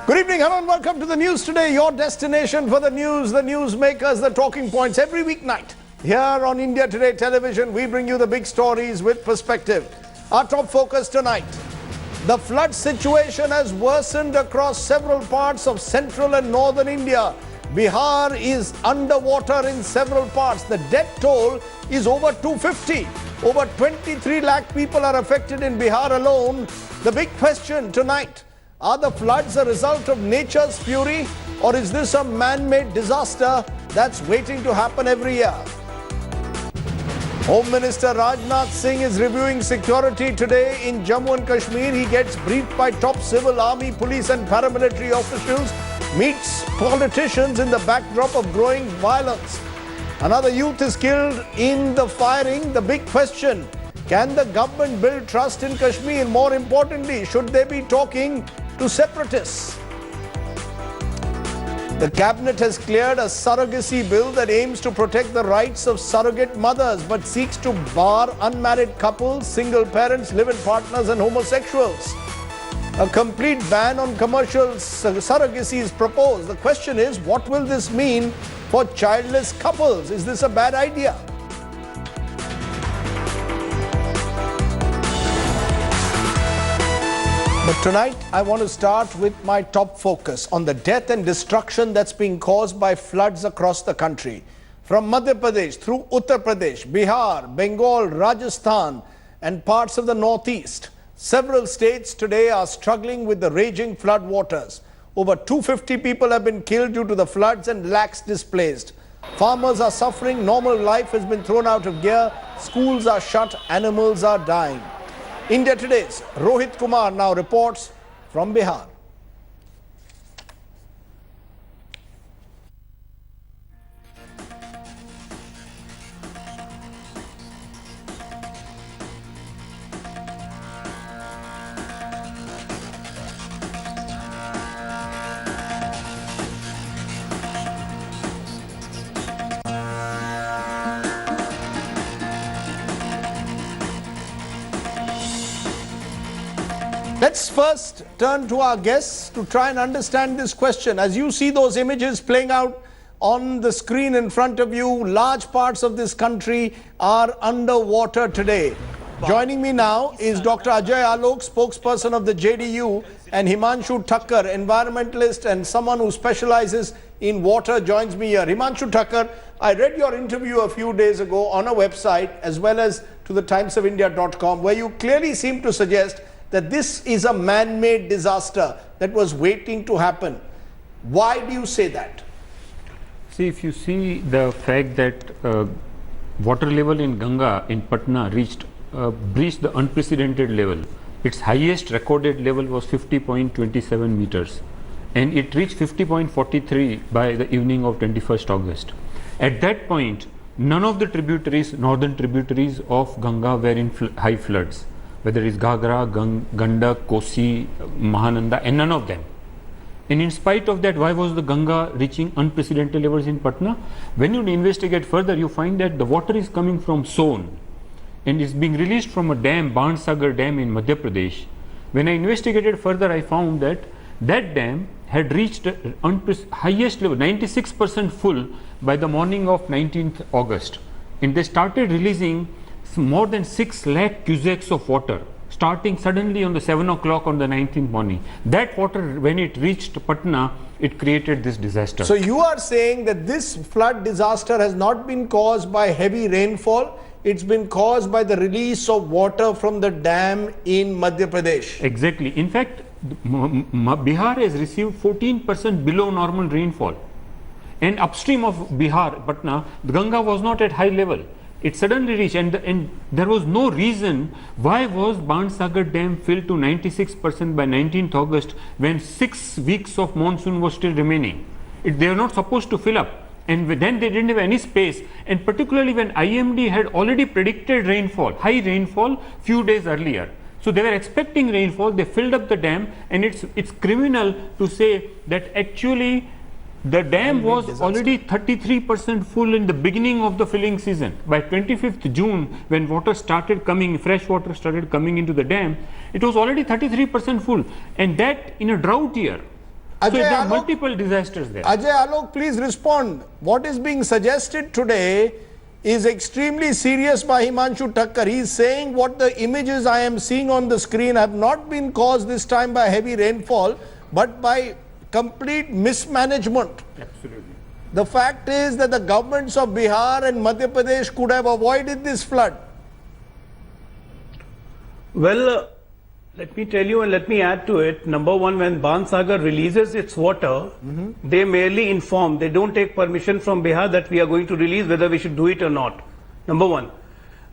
Good evening, hello and welcome to the news today, your destination for the news, the newsmakers, the talking points. Every weeknight here on India Today Television, we bring you the big stories with perspective. Our top focus tonight, the flood situation has worsened across several parts of central and northern India. Bihar is underwater in several parts. The death toll is over 250. Over 23 lakh people are affected in Bihar alone. The big question tonight, are the floods a result of nature's fury, or is this a man-made disaster that's waiting to happen every year? Home Minister Rajnath Singh is reviewing security today in Jammu and Kashmir. He gets briefed by top civil, army, police and paramilitary officials, meets politicians in the backdrop of growing violence. Another youth is killed in the firing. The big question, can the government build trust in Kashmir? More importantly, should they be talking to separatists? The cabinet has cleared a surrogacy bill that aims to protect the rights of surrogate mothers but seeks to bar unmarried couples, single parents, live-in partners and homosexuals. A complete ban on commercial surrogacy is proposed. The question is, what will this mean for childless couples? Is this a bad idea? But tonight, I want to start with my top focus on the death and destruction that's being caused by floods across the country. From Madhya Pradesh through Uttar Pradesh, Bihar, Bengal, Rajasthan and parts of the northeast. Several states today are struggling with the raging flood waters. Over 250 people have been killed due to the floods and lakhs displaced. Farmers are suffering, normal life has been thrown out of gear, schools are shut, animals are dying. India Today's Rohit Kumar now reports from Bihar. Let's first turn to our guests to try and understand this question. As you see those images playing out on the screen in front of you, large parts of this country are underwater today. Joining me now is Dr. Ajay Alok, spokesperson of the JDU, and Himanshu Thakkar, environmentalist and someone who specializes in water, joins me here. Himanshu Thakkar, I read your interview a few days ago on a website as well as to the timesofindia.com, where you clearly seem to suggest that this is a man-made disaster that was waiting to happen. Why do you say that? See, if you see the fact that water level in Ganga in Patna breached the unprecedented level. Its highest recorded level was 50.27 meters and it reached 50.43 by the evening of 21st August. At that point, none of the tributaries, northern tributaries of Ganga were in high floods. Whether it's Ghagra, Gandak, Kosi, Mahananda, and none of them. And in spite of that, why was the Ganga reaching unprecedented levels in Patna? When you investigate further, you find that the water is coming from Son and is being released from a dam, Bansagar Dam in Madhya Pradesh. When I investigated further, I found that that dam had reached highest level, 96% full by the morning of 19th August. And they started releasing more than 6 lakh cusecs of water starting suddenly on the 7 o'clock on the 19th morning. That water, when it reached Patna, it created this disaster. So you are saying that this flood disaster has not been caused by heavy rainfall, it's been caused by the release of water from the dam in Madhya Pradesh. Exactly. In fact, Bihar has received 14% below normal rainfall. And upstream of Bihar, Patna, the Ganga was not at high level. It suddenly reached, and there was no reason why was Bansagar Dam filled to 96% by 19th August when 6 weeks of monsoon was still remaining. They were not supposed to fill up, and then they didn't have any space, and particularly when IMD had already predicted rainfall, high rainfall few days earlier. So they were expecting rainfall, they filled up the dam, and it's criminal to say that actually the dam was already 33% full in the beginning of the filling season. By 25th June, when water started coming, fresh water started coming into the dam, it was already 33% full, and that in a drought year. So there are Alok, multiple disasters there. Ajay Alok, please respond. What is being suggested today is extremely serious by Himanshu Thakkar. He is saying what the images I am seeing on the screen have not been caused this time by heavy rainfall, but by complete mismanagement. Absolutely. The fact is that the governments of Bihar and Madhya Pradesh could have avoided this flood. Well, let me tell you and let me add to it. Number one, when Bansagar releases its water, they merely inform. They don't take permission from Bihar that we are going to release, whether we should do it or not. Number one.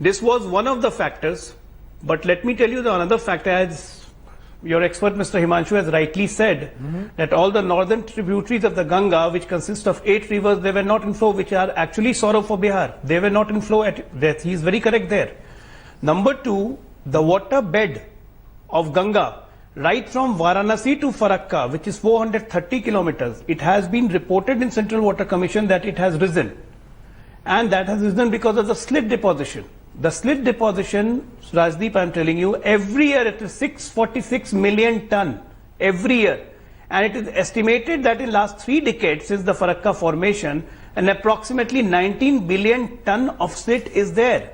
This was one of the factors. But let me tell you the another factor, as your expert Mr. Himanshu has rightly said, that all the northern tributaries of the Ganga, which consist of 8 rivers, they were not in flow, which are actually sorrow for Bihar. They were not in flow at death. He is very correct there. Number two, the water bed of Ganga, right from Varanasi to Farakka, which is 430 kilometers, it has been reported in Central Water Commission that it has risen. And that has risen because of the slit deposition. The slit deposition, Rajdeep, I am telling you, every year it is 646 million ton, every year. And it is estimated that in last 3 decades since the Farakka formation, and approximately 19 billion ton of slit is there.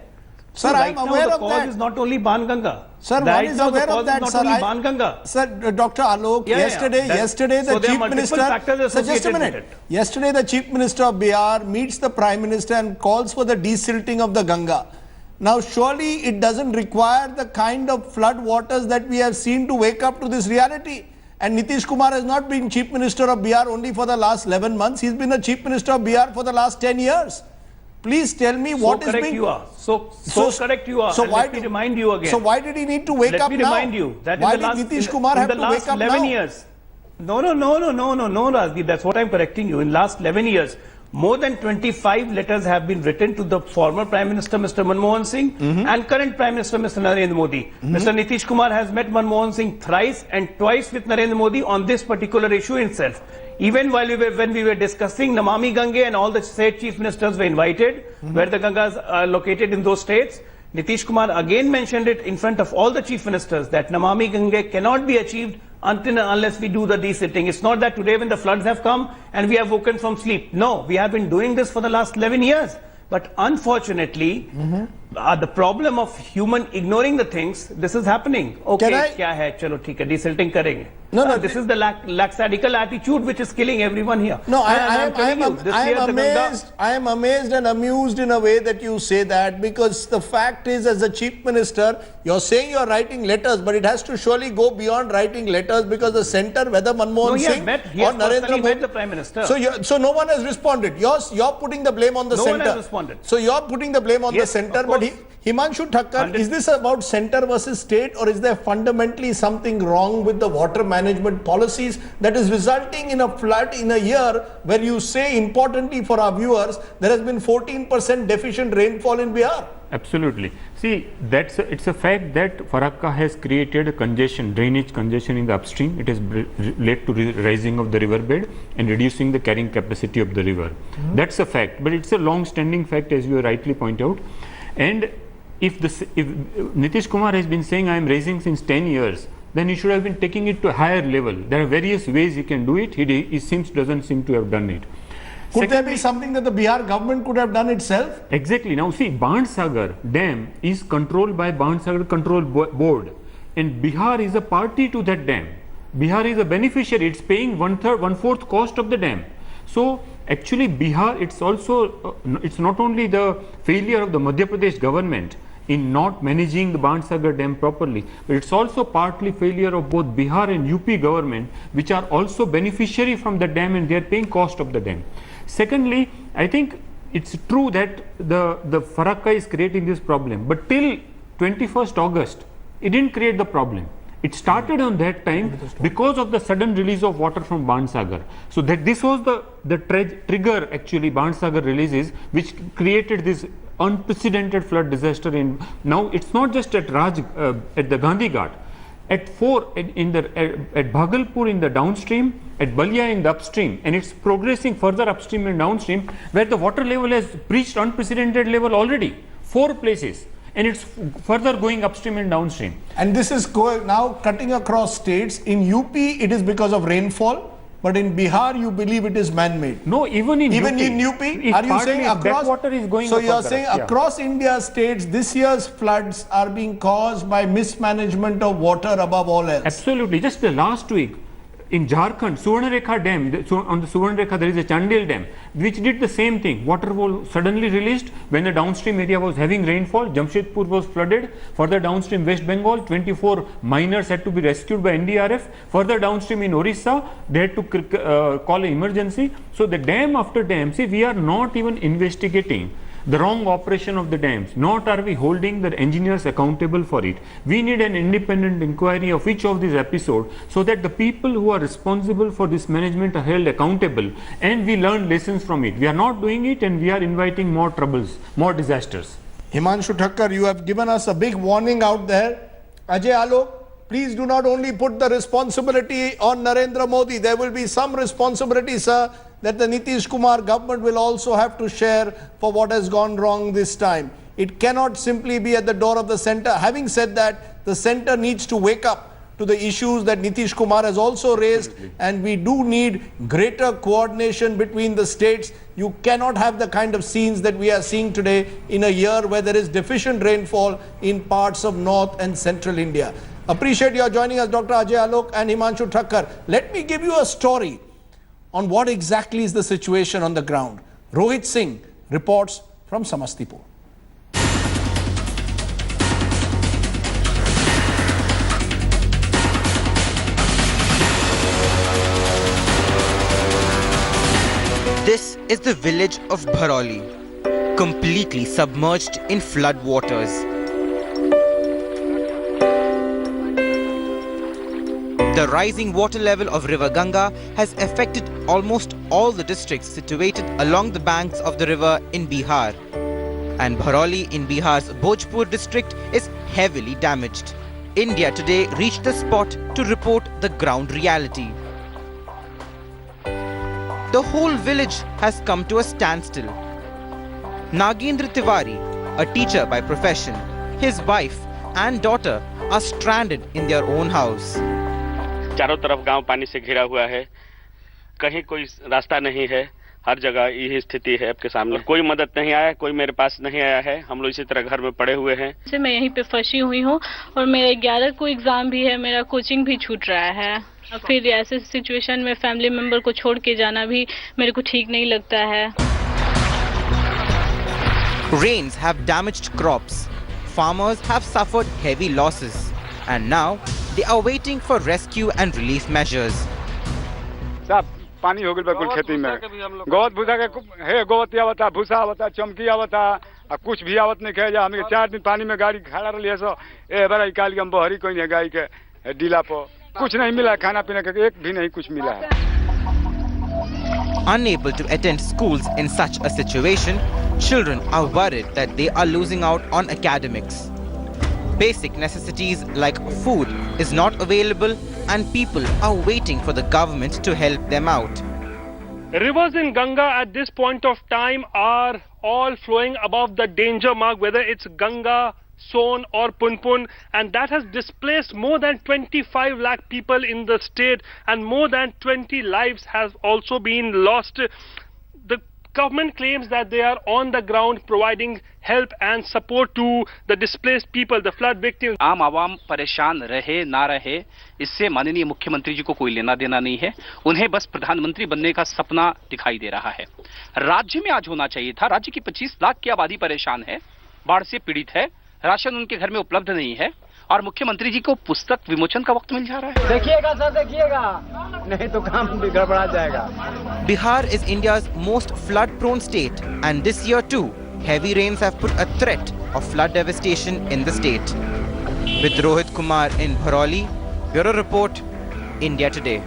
Sir, So I right am now aware the of cause that. is not only Banganga. Sir, one Right is now the aware cause of that, is sir. not only Banganga. Sir, Dr. Alok, yesterday So the there are Chief multiple Minister, factors sir, just a associated with minute. it. Yesterday the Chief Minister of Bihar meets the Prime Minister and calls for the desilting of the Ganga. Now, surely it doesn't require the kind of flood waters that we have seen to wake up to this reality. And Nitish Kumar has not been Chief Minister of Bihar only for the last 11 months. He's been a Chief Minister of Bihar for the last 10 years. Please tell me what is being... You are. So correct you are. So And why let me do- remind you again. So why did he need to wake up now? Let me remind you that why in the last, did Nitish Kumar have in to the wake last up 11 now? years. No, Rajdeep, that's what I'm correcting you. In last 11 years, more than 25 letters have been written to the former Prime Minister, Mr. Manmohan Singh, and current Prime Minister, Mr. Narendra Modi. Mr. Nitish Kumar has met Manmohan Singh thrice and twice with Narendra Modi on this particular issue itself. Even while when we were discussing Namami Ganga and all the state chief ministers were invited, where the Gangas are located in those states, Nitish Kumar again mentioned it in front of all the chief ministers that Namami Ganga cannot be achieved until and unless we do the desilting. It's not that today when the floods have come and we have woken from sleep. No, we have been doing this for the last 11 years. But unfortunately, the problem of human ignoring the things, this is happening. Okay, kya hai? Chalo, theek hai, desilting karenge. No, this is the lackadaisical attitude which is killing everyone here. No, I am amazed and amused in a way that you say that, because the fact is, as a chief minister, you're saying you're writing letters, but it has to surely go beyond writing letters, because the center, whether Manmohan Singh or Narendra met the Modi, Prime Minister. so no one has responded. You're putting the blame on the center. No one has responded. So you're putting the blame on the center, but Himanshu Thakkar, is this about center versus state, or is there fundamentally something wrong with the water management policies that is resulting in a flood in a year where you say, importantly for our viewers, there has been 14% deficient rainfall in Bihar? Absolutely. See, it's a fact that Farakka has created a congestion, drainage congestion in the upstream. It has led to rising of the riverbed and reducing the carrying capacity of the river. That's a fact, but it's a long-standing fact, as you rightly point out. And if Nitish Kumar has been saying, I am raising since 10 years, then he should have been taking it to a higher level. There are various ways he can do it. He doesn't seem to have done it. Could there be something that the Bihar government could have done itself? Exactly. Now see, Bansagar dam is controlled by Bansagar Control Board, and Bihar is a party to that dam. Bihar is a beneficiary. It's paying 1/4 cost of the dam. So actually Bihar, it's not only the failure of the Madhya Pradesh government in not managing the Bansagar dam properly, but it's also partly failure of both Bihar and UP government, which are also beneficiary from the dam, and they are paying cost of the dam. Secondly, I think it's true that the Farakka is creating this problem, but till 21st August, it didn't create the problem. It started on that time because of the sudden release of water from Bansagar. So that this was the trigger, actually, Bansagar releases, which created this unprecedented flood disaster. Now it's not just at at the Gandhi Ghat, at Bhagalpur in the downstream, at Ballia in the upstream, and it's progressing further upstream and downstream, where the water level has reached unprecedented level already, 4 places. And it's further going upstream and downstream. And this is now cutting across states. In UP, it is because of rainfall. but in Bihar you believe it is man-made. No, even in Even UP, in UP, it's are you partly saying across? backwater is going So up you are further, saying yeah. across India's states, this year's floods are being caused by mismanagement of water above all else. Absolutely. Just the last week in Jharkhand, Suvarnarekha Dam, on the Suvarnarekha there is a Chandel Dam, which did the same thing. Water was suddenly released when the downstream area was having rainfall. Jamshedpur was flooded. Further downstream West Bengal, 24 miners had to be rescued by NDRF. Further downstream in Orissa, they had to call an emergency. So the dam after dam, see, we are not even investigating the wrong operation of the dams, not are we holding the engineers accountable for it. We need an independent inquiry of each of these episodes so that the people who are responsible for this management are held accountable and we learn lessons from it. We are not doing it and we are inviting more troubles, more disasters. Himanshu Thakkar, you have given us a big warning out there. Ajay Alok, please do not only put the responsibility on Narendra Modi. There will be some responsibility, sir, that the Nitish Kumar government will also have to share for what has gone wrong this time. It cannot simply be at the door of the centre. Having said that, the centre needs to wake up to the issues that Nitish Kumar has also raised. Absolutely. And we do need greater coordination between the states. You cannot have the kind of scenes that we are seeing today in a year where there is deficient rainfall in parts of North and Central India. Appreciate your joining us, Dr. Ajay Alok and Himanshu Thakkar. Let me give you a story on what exactly is the situation on the ground. Rohit Singh reports from Samastipur. This is the village of Bharoli, completely submerged in flood waters. The rising water level of river Ganga has affected almost all the districts situated along the banks of the river in Bihar. And Bharoli in Bihar's Bhojpur district is heavily damaged. India Today reached the spot to report the ground reality. The whole village has come to a standstill. Nagendra Tiwari, a teacher by profession, his wife and daughter are stranded in their own house. चारों तरफ गांव पानी से घिरा हुआ है, कहीं कोई रास्ता नहीं है, हर जगह यही स्थिति है आपके सामने। कोई मदद नहीं आया, कोई मेरे पास नहीं आया है, हम लोग इसी तरह घर में पड़े हुए हैं। मैं यहीं पे फंसी हुई हूँ और मेरा 11 को एग्जाम भी है, मेरा कोचिंग भी छूट रहा है। फिर ऐसे सिचुएशन में फैमिली मेंबर को छोड़ के जाना भी मेरे को ठीक नहीं लगता है। Rains have damaged crops. Farmers have suffered heavy losses, and now they are waiting for rescue and relief measures. साहब पानी हो गई बिल्कुल खेती में, गोवत भूसा के है, गोवत आवता, भूसा आवता, चमकी आवता, आ कुछ भी आवत नहीं कहे जा। हमें 4 दिन पानी में गाड़ी खड़ा रही है, सो ए बड़ा इकाल के हम बहरी कोई नहीं गाय के डीला पर कुछ नहीं मिला, खाना पीने का एक भी नहीं कुछ मिला है। Unable to attend schools in such a situation, children are worried that they are losing out on academics. Basic necessities like food is not available and people are waiting for the government to help them out. Rivers in Ganga at this point of time are all flowing above the danger mark, whether it's Ganga, Son or Punpun, and that has displaced more than 25 lakh people in the state and more than 20 lives have also been lost. The government claims that they are on the ground providing help and support to the displaced people, the flood victims. आम आवाम परेशान रहे ना रहे, इससे माननीय मुख्यमंत्री जी को कोई लेना देना नहीं है। उन्हें बस प्रधानमंत्री बनने का सपना दिखाई दे रहा है। राज्य में आज होना चाहिए था। राज्य की 25 लाख की आबादी परेशान है, बाढ़ से पीड़ित है, राशन उनके घर में उपलब्ध नहीं है और मुख्यमंत्री जी को पुस्तक विमोचन का वक्त मिल जा रहा है। देखिएगा सर, देखिएगा, नहीं तो काम भी गड़बड़ा जाएगा। Bihar is India's most flood-prone state, and this year too, heavy rains have put a threat of flood devastation in the state. With Rohit Kumar in Bharoli, Bureau Report, India Today.